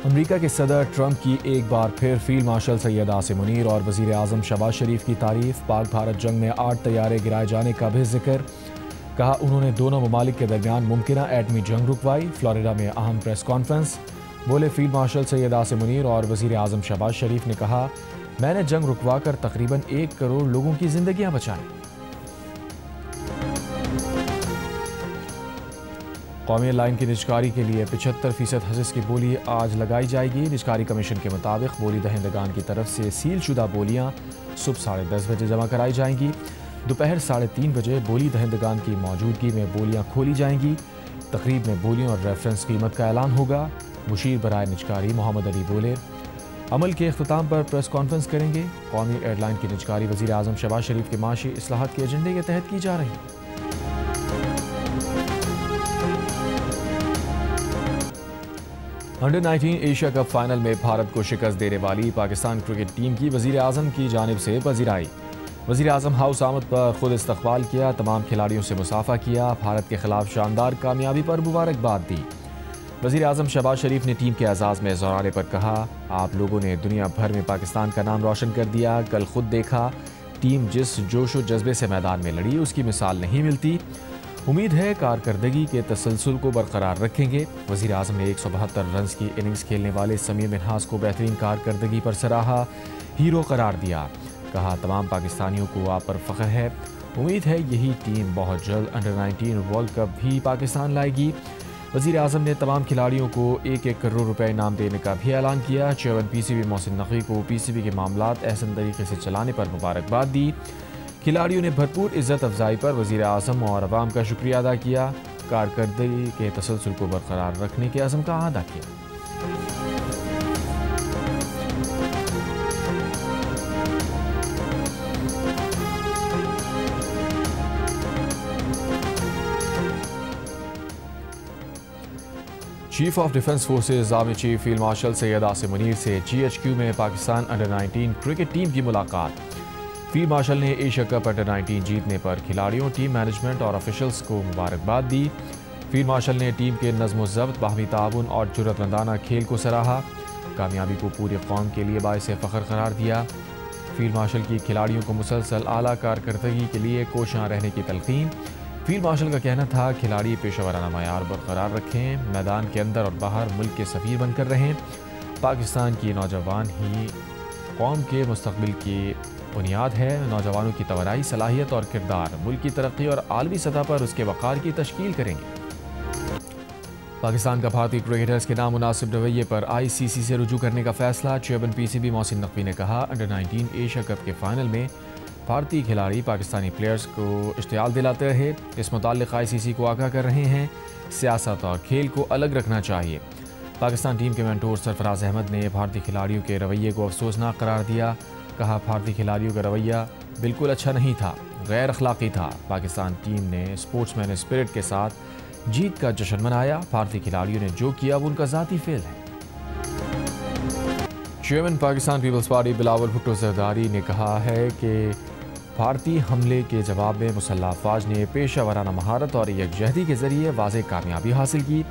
امریکہ کے صدر ٹرمپ کی ایک بار پھر فیلڈ مارشل سید عاصم منیر اور وزیر اعظم شہباز شریف کی تعریف۔ پاک بھارت جنگ میں 8 طیارے گرائے جانے کا بھی ذکر۔ کہا انہوں نے دونوں ممالک کے درمیان ممکنہ ایٹمی جنگ رکوائی۔ فلوریڈا میں اہم پریس کانفرنس۔ بولے فیلڈ مارشل سید عاصم منیر اور وزیر اعظم شہباز شریف نے کہا، میں نے جنگ رکوا کر تقریباً 1 کروڑ لوگوں کی زندگیاں بچائیں۔ قومی لائن کی نجکاری کے لیے 75% حصص کی بولی آج لگائی جائے گی۔ نجکاری کمیشن کے مطابق بولی دہندگان کی طرف سے سیل شدہ بولیاں صبح 10:30 بجے جمع کرائی جائیں گی۔ دوپہر 3:30 بجے بولی دہندگان کی موجودگی میں بولیاں کھولی جائیں گی۔ تقریب میں بولیوں اور ریفرنس قیمت کا اعلان ہوگا۔ مشیر برائے نجکاری محمد علی بولے، عمل کے اختتام پر پریس کانفرنس کریں گے۔ قومی ایئر لائن کی نجکاری وزیر اعظم شہباز شریف کے معاشی اصلاحات کے ایجنڈے کے تحت کی جا رہی ہے۔ انڈر 19 ایشیا کپ فائنل میں بھارت کو شکست دینے والی پاکستان کرکٹ ٹیم کی وزیر اعظم کی جانب سے پذیرائی۔ وزیر اعظم ہاؤس آمد پر خود استقبال کیا، تمام کھلاڑیوں سے مصافحہ کیا، بھارت کے خلاف شاندار کامیابی پر مبارکباد دی۔ وزیر اعظم شہباز شریف نے ٹیم کے اعزاز میں زورانے پر کہا، آپ لوگوں نے دنیا بھر میں پاکستان کا نام روشن کر دیا۔ کل خود دیکھا ٹیم جس جوش و جذبے سے میدان میں لڑی اس کی مثال نہیں ملتی۔ امید ہے کارکردگی کے تسلسل کو برقرار رکھیں گے۔ وزیر اعظم نے 172 رنز کی اننگز کھیلنے والے سمیم منہاس کو بہترین کارکردگی پر سراہا، ہیرو قرار دیا۔ کہا تمام پاکستانیوں کو آپ پر فخر ہے۔ امید ہے یہی ٹیم بہت جلد انڈر 19 ورلڈ کپ بھی پاکستان لائے گی۔ وزیر اعظم نے تمام کھلاڑیوں کو 1 کروڑ روپے انعام دینے کا بھی اعلان کیا۔ Chairman P C B Mohsin Naqvi کو پی سی بی کے معاملات احسن طریقے سے چلانے پر مبارکباد دی۔ کھلاڑیوں نے بھرپور عزت افزائی پر وزیر اعظم اور عوام کا شکریہ ادا کیا۔ کارکردگی کے تسلسل کو برقرار رکھنے کے عزم کا اعادہ کیا۔ Chief of defence forces army chief field marshal Syed Asim Munir سے جی ایچ کیو میں پاکستان انڈر 19 کرکٹ ٹیم کی ملاقات۔ فیلڈ مارشل نے ایشیا کپ انڈر 19 جیتنے پر کھلاڑیوں، ٹیم مینجمنٹ اور آفیشلز کو مبارکباد دی۔ فیلڈ مارشل نے ٹیم کے نظم و ضبط، باہمی تعاون اور جرأت مندانہ کھیل کو سراہا۔ کامیابی کو پوری قوم کے لیے باعث فخر قرار دیا۔ فیلڈ مارشل کی کھلاڑیوں کو مسلسل اعلیٰ کارکردگی کے لیے کوشاں رہنے کی تلقین۔ فیلڈ مارشل کا کہنا تھا، کھلاڑی پیشہ ورانہ معیار برقرار رکھیں، میدان کے اندر اور باہر ملک کے سفیر بن کر رہیں۔ پاکستان کی نوجوان ہی قوم کے مستقبل کی بنیاد ہے۔ نوجوانوں کی توانائی، صلاحیت اور کردار ملک کی ترقی اور عالمی سطح پر اس کے وقار کی تشکیل کریں گے۔ پاکستان کا بھارتی کرکٹرز کے نامناسب رویے پر آئی سی سی سے رجوع کرنے کا فیصلہ۔ Chairman P C B Mohsin Naqvi نے کہا، انڈر 19 ایشیا کپ کے فائنل میں بھارتی کھلاڑی پاکستانی پلیئرز کو اشتعال دلاتے رہے، اس متعلق آئی سی سی کو آگاہ کر رہے ہیں۔ سیاست اور کھیل کو الگ رکھنا چاہیے۔ پاکستان ٹیم کے مینٹور سرفراز احمد نے بھارتی کھلاڑیوں کے رویے کو افسوسناک قرار دیا۔ کہا بھارتی کھلاڑیوں کا رویہ بالکل اچھا نہیں تھا، غیر اخلاقی تھا۔ پاکستان ٹیم نے اسپورٹس مین اسپرٹ کے ساتھ جیت کا جشن منایا۔ بھارتی کھلاڑیوں نے جو کیا وہ ان کا ذاتی فعل ہے۔ Chairman Pakistan Peoples Party Bilawal Bhutto Zardari نے کہا ہے کہ بھارتی حملے کے جواب میں مسلح افواج نے پیشہ ورانہ مہارت اور یکجہتی کے ذریعے واضح کامیابی حاصل کی۔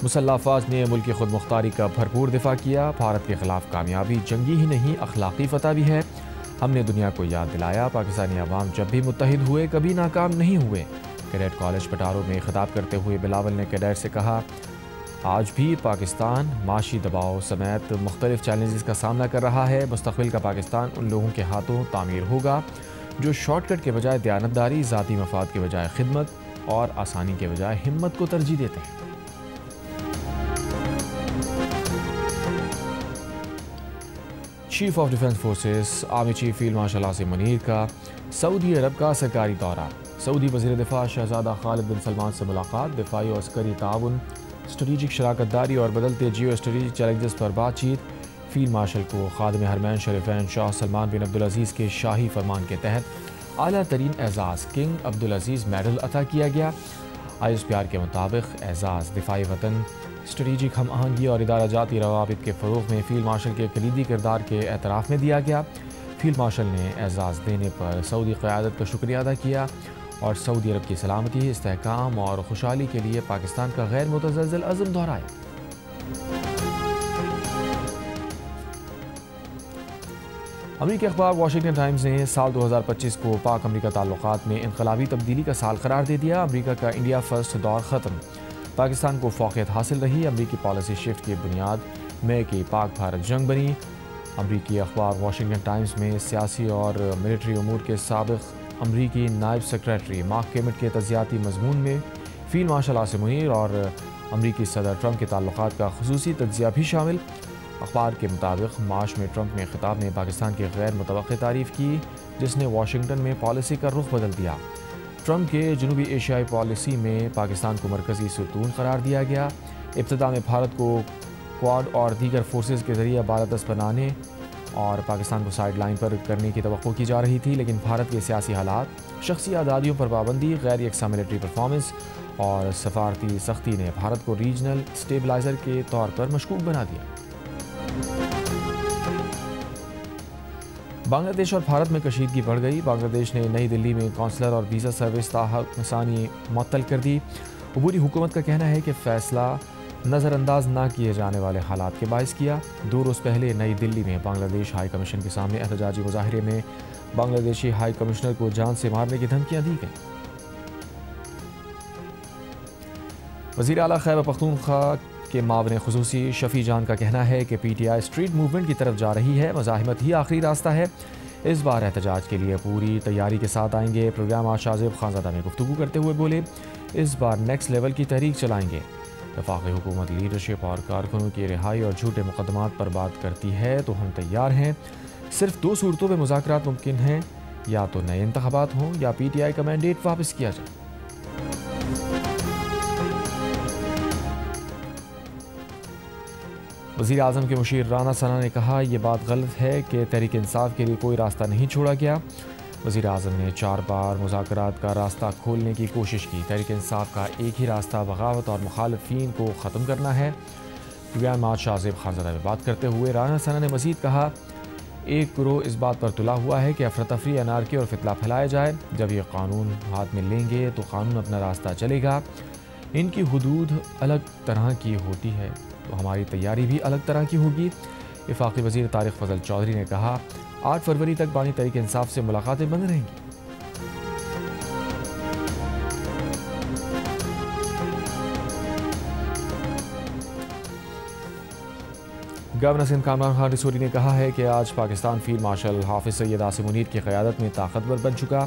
مسلح افواج نے ملک کی خود مختاری کا بھرپور دفاع کیا۔ بھارت کے خلاف کامیابی جنگی ہی نہیں، اخلاقی فتح بھی ہے۔ ہم نے دنیا کو یاد دلایا، پاکستانی عوام جب بھی متحد ہوئے کبھی ناکام نہیں ہوئے۔ کیڈٹ کالج پٹارو میں خطاب کرتے ہوئے بلاول نے کیڈٹ سے کہا، آج بھی پاکستان معاشی دباؤ سمیت مختلف چیلنجز کا سامنا کر رہا ہے۔ مستقبل کا پاکستان ان لوگوں کے ہاتھوں تعمیر ہوگا جو شارٹ کٹ کے بجائے دیانتداری، ذاتی مفاد کے بجائے خدمت اور آسانی کے بجائے ہمت کو ترجیح دیتے ہیں۔ Chief of defence forces army chief field martial Asim Munir کا سعودی عرب کا سرکاری دورہ۔ سعودی وزیر دفاع شہزادہ خالد بن سلمان سے ملاقات، دفاعی اور عسکری تعاون، اسٹریٹجک شراکت داری اور بدلتے جیو اسٹریٹجک چیلنجز پر بات چیت۔ فیلڈ مارشل کو خادم حرمین شریفین شاہ سلمان بن عبدالعزیز کے شاہی فرمان کے تحت اعلیٰ ترین اعزاز کنگ عبدالعزیز میڈل عطا کیا گیا۔ آئی ایس پی آر کے مطابق اعزاز دفاعی وطن، اسٹریٹجک ہم آہنگی اور ادارہ جاتی روابط کے فروغ میں فیلڈ مارشل کے کلیدی کردار کے اعتراف میں دیا گیا۔ فیلڈ مارشل نے اعزاز دینے پر سعودی قیادت کا شکریہ ادا کیا اور سعودی عرب کی سلامتی، استحکام اور خوشحالی کے لیے پاکستان کا غیر متزلزل عزم دہرایا۔ امریکی اخبار واشنگٹن ٹائمز نے سال 2025 کو پاک امریکہ تعلقات میں انقلابی تبدیلی کا سال قرار دے دیا۔ امریکہ کا انڈیا فرسٹ دور ختم، پاکستان کو فوقیت حاصل رہی۔ امریکی پالیسی شفٹ کی بنیاد مئی کی پاک بھارت جنگ بنی۔ امریکی اخبار واشنگٹن ٹائمز میں سیاسی اور ملٹری امور کے سابق امریکی نائب سیکریٹری مارک کیمٹ کے تجزیاتی مضمون میں فیلڈ مارشل عاصم منیر اور امریکی صدر ٹرمپ کے تعلقات کا خصوصی تجزیہ بھی شامل۔ اخبار کے مطابق مارچ میں ٹرمپ نے خطاب میں پاکستان کی غیر متوقع تعریف کی، جس نے واشنگٹن میں پالیسی کا رخ بدل دیا۔ ٹرمپ کے جنوبی ایشیائی پالیسی میں پاکستان کو مرکزی ستون قرار دیا گیا۔ ابتدا میں بھارت کو کواد اور دیگر فورسز کے ذریعے بالادست بنانے اور پاکستان کو سائیڈ لائن پر کرنے کی توقع کی جا رہی تھی، لیکن بھارت کے سیاسی حالات، شخصی آزادیوں پر پابندی، غیر یکساں ملٹری پرفارمنس اور سفارتی سختی نے بھارت کو ریجنل سٹیبلائزر کے طور پر مشکوک بنا دیا۔ بنگلہ دیش اور بھارت میں کشیدگی بڑھ گئی۔ بنگلہ دیش نے نئی دلی میں قونصلر اور ویزا سروس تاحق ثانی معطل کر دی۔ عبوری حکومت کا کہنا ہے کہ فیصلہ نظر انداز نہ کیے جانے والے حالات کے باعث کیا۔ 2 روز پہلے نئی دلی میں بنگلہ دیش ہائی کمیشن کے سامنے احتجاجی مظاہرے میں بنگلہ دیشی ہائی کمشنر کو جان سے مارنے کی دھمکیاں دی گئیں۔ وزیر اعلیٰ خیبر پختونخوا کے معاون خصوصی شفیع جان کا کہنا ہے کہ P T I street movement کی طرف جا رہی ہے، مزاحمت ہی آخری راستہ ہے۔ اس بار احتجاج کے لیے پوری تیاری کے ساتھ آئیں گے۔ پروگرام آج شاہزیب خانزادہ میں گفتگو کرتے ہوئے بولے، اس بار نیکسٹ لیول کی تحریک چلائیں گے۔ وفاقی حکومت لیڈرشپ اور کارکنوں کی رہائی اور جھوٹے مقدمات پر بات کرتی ہے تو ہم تیار ہیں۔ صرف 2 صورتوں میں مذاکرات ممکن ہیں، یا تو نئے انتخابات ہوں یا پی ٹی آئی کا مینڈیٹ واپس کیا جائے۔ وزیر اعظم کے مشیر رانا ثنا نے کہا، یہ بات غلط ہے کہ تحریک انصاف کے لیے کوئی راستہ نہیں چھوڑا گیا۔ وزیر اعظم نے 4 بار مذاکرات کا راستہ کھولنے کی کوشش کی۔ تحریک انصاف کا ایک ہی راستہ بغاوت اور مخالفین کو ختم کرنا ہے۔ پروگرام آج شاہزیب خانزادہ میں بات کرتے ہوئے رانا ثنا نے مزید کہا، ایک گروہ اس بات پر تلا ہوا ہے کہ افراتفری، انارکی اور فتنہ پھیلایا جائے۔ جب یہ قانون ہاتھ میں لیں گے تو قانون اپنا راستہ چلے گا۔ ان کی حدود الگ طرح کی ہوتی ہے تو ہماری تیاری بھی الگ طرح کی ہوگی۔ وفاقی وزیر طارق فضل چودھری نے کہا، 8 فروری تک بانی تحریک انصاف سے ملاقاتیں بند رہیں گی۔ گورنر سندھ کامران خان ڈسوری نے کہا ہے کہ آج پاکستان فیلڈ مارشل حافظ سید عاصم منیر کی قیادت میں طاقتور بن چکا۔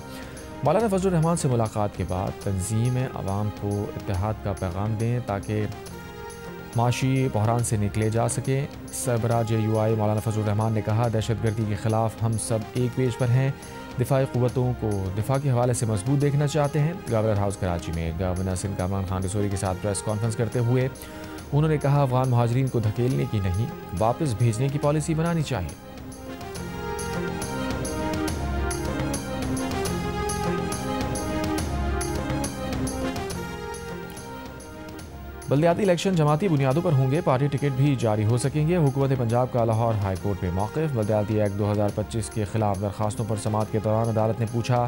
مولانا فضل الرحمان سے ملاقات کے بعد تنظیم عوام کو اتحاد کا پیغام دیں تاکہ معاشی بحران سے نکلے جا سکے۔ سربراہ JUI مولانا فضل الرحمان نے کہا، دہشت گردی کے خلاف ہم سب ایک پیج پر ہیں، دفاعی قوتوں کو دفاع کے حوالے سے مضبوط دیکھنا چاہتے ہیں۔ گورنر ہاؤس کراچی میں گورنر سندھ کامران خان ڈسوری کے ساتھ پریس کانفرنس کرتے ہوئے انہوں نے کہا، افغان مہاجرین کو دھکیلنے کی نہیں، واپس بھیجنے کی پالیسی بنانی چاہیے۔ بلدیاتی الیکشن جماعتی بنیادوں پر ہوں گے، پارٹی ٹکٹ بھی جاری ہو سکیں گے۔ حکومت پنجاب کا لاہور ہائی کورٹ میں موقف۔ بلدیاتی ایکٹ 2025 کے خلاف درخواستوں پر سماعت کے دوران عدالت نے پوچھا،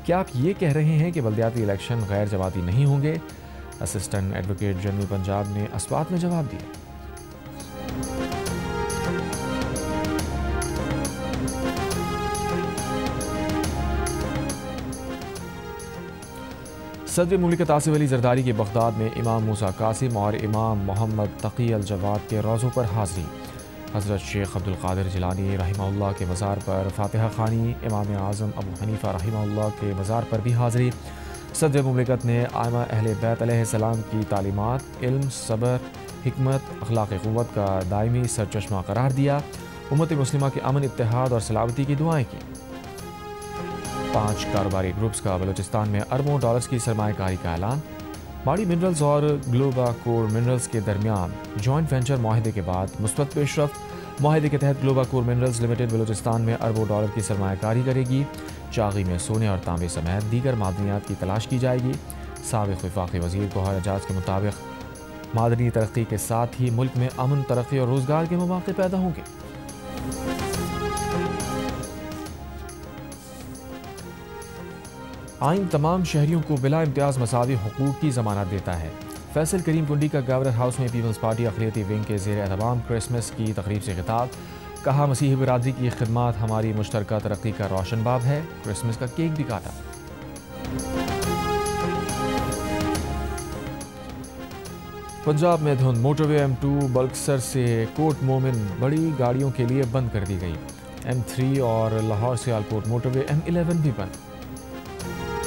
کیا آپ یہ کہہ رہے ہیں کہ بلدیاتی الیکشن غیر جماعتی نہیں ہوں گے؟ اسسٹنٹ ایڈوکیٹ جنرل پنجاب نے اسبات میں جواب دیا۔ صدر مملکت آصف علی زرداری کی بغداد میں امام موسیٰ قاسم اور امام محمد تقی الجواد کے روضوں پر حاضری۔ حضرت شیخ عبدالقادر جیلانی رحمہ اللہ کے مزار پر فاتحہ خوانی، امام اعظم ابو حنیفہ رحمہ اللہ کے مزار پر بھی حاضری۔ صدر مملکت نے ائمہ اہل بیت علیہ السلام کی تعلیمات علم، صبر، حکمت، اخلاق قوت کا دائمی سرچشمہ قرار دیا۔ امت مسلمہ کے امن، اتحاد اور سلامتی کی دعائیں کی۔ 5 کاروباری گروپس کا بلوچستان میں اربوں ڈالرز کی سرمایہ کاری کا اعلان۔ ماڑی منرلز اور گلوبا کور منرلز کے درمیان جوائنٹ وینچر معاہدے کے بعد مثبت پیش رفت۔ معاہدے کے تحت گلوبا کور منرلز لمیٹڈ بلوچستان میں اربوں ڈالر کی سرمایہ کاری کرے گی۔ چاغی میں سونے اور تانبے سمیت دیگر معدنیات کی تلاش کی جائے گی۔ سابق وفاقی وزیر گوہر اعجاز کے مطابق معدنی ترقی کے ساتھ ہی ملک میں امن، ترقی اور روزگار کے مواقع پیدا ہوں گے۔ آئین تمام شہریوں کو بلا امتیاز مساوی حقوق کی ضمانت دیتا ہے۔ فیصل کریم کنڈی کا گورنر ہاؤس میں پیپلز پارٹی اقلیتی ونگ کے زیر اہتمام کرسمس کی تقریب سے خطاب۔ کہا مسیحی برادری کی خدمات ہماری مشترکہ ترقی کا روشن باب ہے۔ کرسمس کا کیک بھی کاٹا۔ پنجاب میں دھند، موٹر وے M2 بلکسر سے کوٹ مومن بڑی گاڑیوں کے لیے بند کر دی گئی۔ M3 اور لاہور سے آلکوٹ موٹر وے M11 بھی بند۔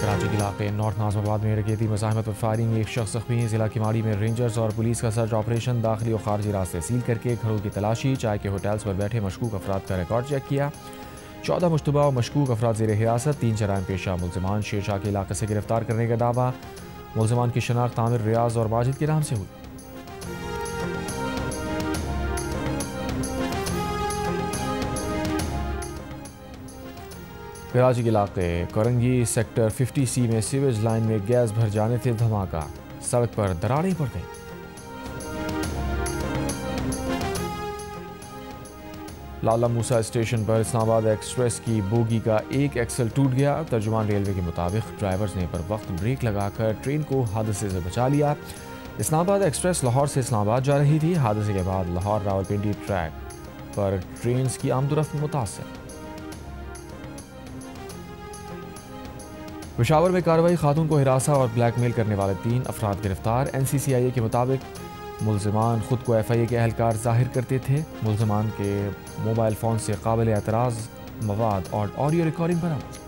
کراچی کے علاقے نارتھ ناظم آباد میں ڈکیتی مزاحمت اور فائرنگ، ایک شخص زخمی۔ ضلع کماڑی میں رینجرز اور پولیس کا سرچ آپریشن، داخلی اور خارجی راستے سیل کر کے گھروں کی تلاشی، چائے کے ہوٹلز پر بیٹھے مشکوک افراد کا ریکارڈ چیک کیا۔ 14 مشتبہ اور مشکوک افراد زیر حراست، 3 جرائم پیشہ ملزمان شیر شاہ کے علاقے سے گرفتار کرنے کا دعویٰ۔ ملزمان کی شناخت عامر، ریاض اور ماجد کے نام سے ہوئی۔ کراچی کے علاقے کورنگی سیکٹر 50C میں سیویج لائن میں گیس بھر جانے سے دھماکہ، سڑک پر دراڑیں پڑ گئیں۔ لالا موسیٰ اسٹیشن پر اسلام آباد ایکسپریس کی بوگی کا ایک ایکسل ٹوٹ گیا۔ ترجمان ریلوے کے مطابق ڈرائیورز نے پر وقت بریک لگا کر ٹرین کو حادثے سے بچا لیا۔ اسلام آباد ایکسپریس لاہور سے اسلام آباد جا رہی تھی۔ حادثے کے بعد لاہور راولپنڈی ٹریک پر ٹرینز کی آمد و رفت متاثر۔ پشاور میں کارروائی، خاتون کو ہراساں اور بلیک میل کرنے والے 3 افراد گرفتار۔ NCCIA کے مطابق ملزمان خود کو FIA کے اہلکار ظاہر کرتے تھے۔ ملزمان کے موبائل فون سے قابل اعتراض مواد اور آڈیو ریکارڈنگ برآمد۔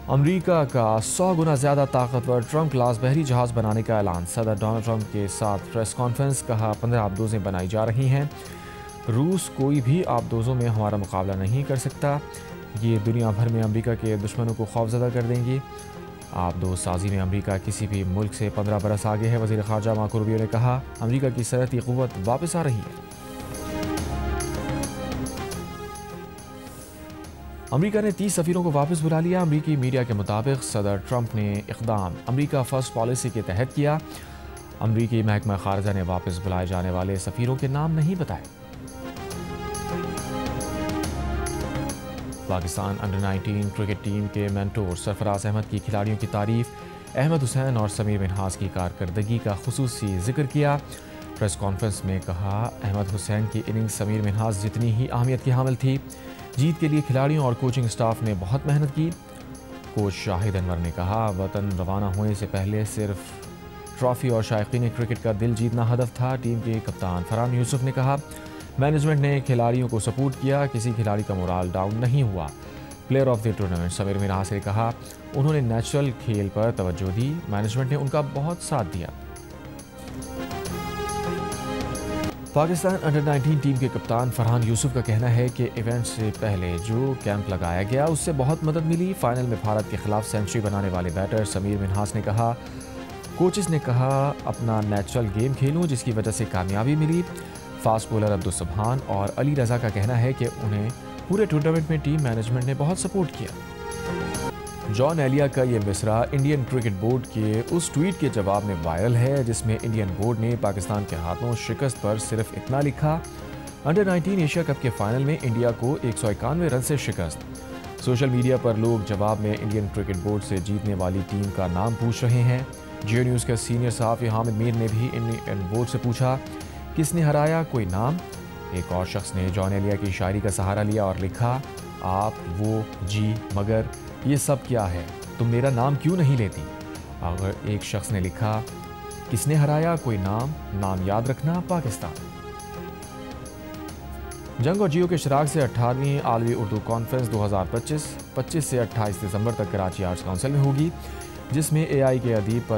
امریکہ کا 100 گنا زیادہ طاقتور ٹرمپ کلاس بحری جہاز بنانے کا اعلان، صدر ڈونلڈ ٹرمپ کے ساتھ پریس کانفرنس، کہا 15 آبدوزیں بنائی جا رہی ہیں۔ روس کوئی بھی آبدوزوں میں ہمارا مقابلہ نہیں کر سکتا، یہ دنیا بھر میں امریکہ کے دشمنوں کو خوفزدہ کر دیں گی۔ آبدوز سازی میں امریکہ کسی بھی ملک سے 15 برس آگے ہے۔ وزیر خارجہ مارکو روبیو نے کہا امریکہ کی صنعتی قوت واپس آ رہی ہے۔ امریکہ نے 30 سفیروں کو واپس بلا لیا۔ امریکی میڈیا کے مطابق صدر ٹرمپ نے اقدام امریکہ فرسٹ پالیسی کے تحت کیا۔ امریکی محکمہ خارجہ نے واپس بلائے جانے والے سفیروں کے نام نہیں بتائے۔ پاکستان انڈر 19 کرکٹ ٹیم کے مینٹور سرفراز احمد کی کھلاڑیوں کی تعریف، احمد حسین اور سمیر منہاس کی کارکردگی کا خصوصی ذکر کیا۔ پریس کانفرنس میں کہا احمد حسین کی اننگز سمیر منہاس جتنی ہی اہمیت کی حامل تھی۔ جیت کے لیے کھلاڑیوں اور کوچنگ سٹاف نے بہت محنت کی۔ کوچ شاہد انور نے کہا وطن روانہ ہونے سے پہلے صرف ٹرافی اور شائقین کرکٹ کا دل جیتنا ہدف تھا۔ ٹیم کے کپتان فرحان یوسف نے کہا مینجمنٹ نے کھلاڑیوں کو سپورٹ کیا، کسی کھلاڑی کا مورال ڈاؤن نہیں ہوا۔ Player of the tournament Sameer Minhas نے کہا انہوں نے نیچرل کھیل پر توجہ دی، مینجمنٹ نے ان کا بہت ساتھ دیا۔ پاکستان انڈر 19 ٹیم کے کپتان فرحان یوسف کا کہنا ہے کہ ایونٹ سے پہلے جو کیمپ لگایا گیا اس سے بہت مدد ملی۔ فائنل میں بھارت کے خلاف سینچری بنانے والے بیٹر سمیر منہاس نے کہا کوچز نے کہا اپنا نیچرل گیم کھیلوں جس کی وجہ سے کامیابی ملی۔ فاسٹ بولر عبدالسبحان اور علی رضا کا کہنا ہے کہ انہیں پورے ٹورنامنٹ میں ٹیم مینجمنٹ نے بہت سپورٹ کیا۔ جان ایلیا کا یہ مصرع انڈین کرکٹ بورڈ کے اس ٹویٹ کے جواب میں وائرل ہے جس میں انڈین بورڈ نے پاکستان کے ہاتھوں شکست پر صرف اتنا لکھا، انڈر 19 ایشیا کپ کے فائنل میں انڈیا کو 191 رن سے شکست۔ سوشل میڈیا پر لوگ جواب میں انڈین کرکٹ بورڈ سے جیتنے والی ٹیم کا نام پوچھ رہے ہیں۔ جیو نیوز کے سینئر صحافی حامد میر نے بھی انڈین بورڈ سے پوچھا کس نے ہرایا، کوئی نام؟ ایک اور شخص نے جان ایلیا کی شاعری کا سہارا لیا اور لکھا آپ، وہ، جی، مگر یہ سب کیا ہے، تم میرا نام کیوں نہیں لیتی؟ اگر ایک شخص نے لکھا کس نے ہرایا، کوئی نام، نام یاد رکھنا پاکستان۔ جنگ اور جیو کے اشتراک سے 18ویں عالمی اردو کانفرنس 2025 سے 28 دسمبر تک کراچی آرٹس کونسل میں ہوگی، جس میں AI کے ادب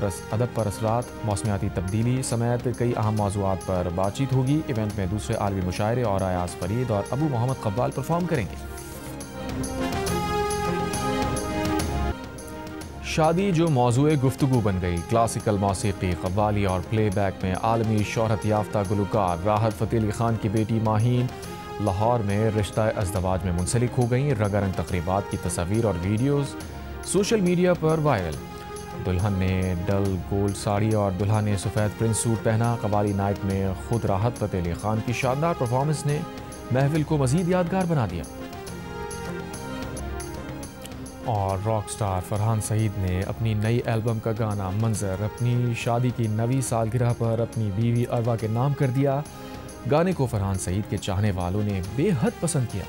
پر اثرات، موسمیاتی تبدیلی سمیت کئی اہم موضوعات پر بات چیت ہوگی۔ ایونٹ میں دوسرے عالمی مشاعرے اور ایاز فرید اور ابو محمد قوال پرفارم کریں گے۔ شادی جو موضوع گفتگو بن گئی، کلاسیکل موسیقی، قوالی اور پلے بیک میں عالمی شہرت یافتہ گلوکار راحت فتح علی خان کی بیٹی ماہین لاہور میں رشتہ ازدواج میں منسلک ہو گئیں۔ رنگا رنگ تقریبات کی تصاویر اور ویڈیوز سوشل میڈیا پر وائرل۔ دلہن نے ڈل گولڈ ساڑی اور دلہا نے سفید پرنٹ سوٹ پہنا۔ قوالی نائٹ میں خود راحت فتح علی خان کی شاندار پرفارمنس نے محفل کو مزید یادگار بنا دیا۔ اور راک سٹار فرحان سعید نے اپنی نئی البم کا گانا منظر اپنی شادی کی 9ویں سالگرہ پر اپنی بیوی اروا کے نام کر دیا۔ گانے کو فرحان سعید کے چاہنے والوں نے بے حد پسند کیا۔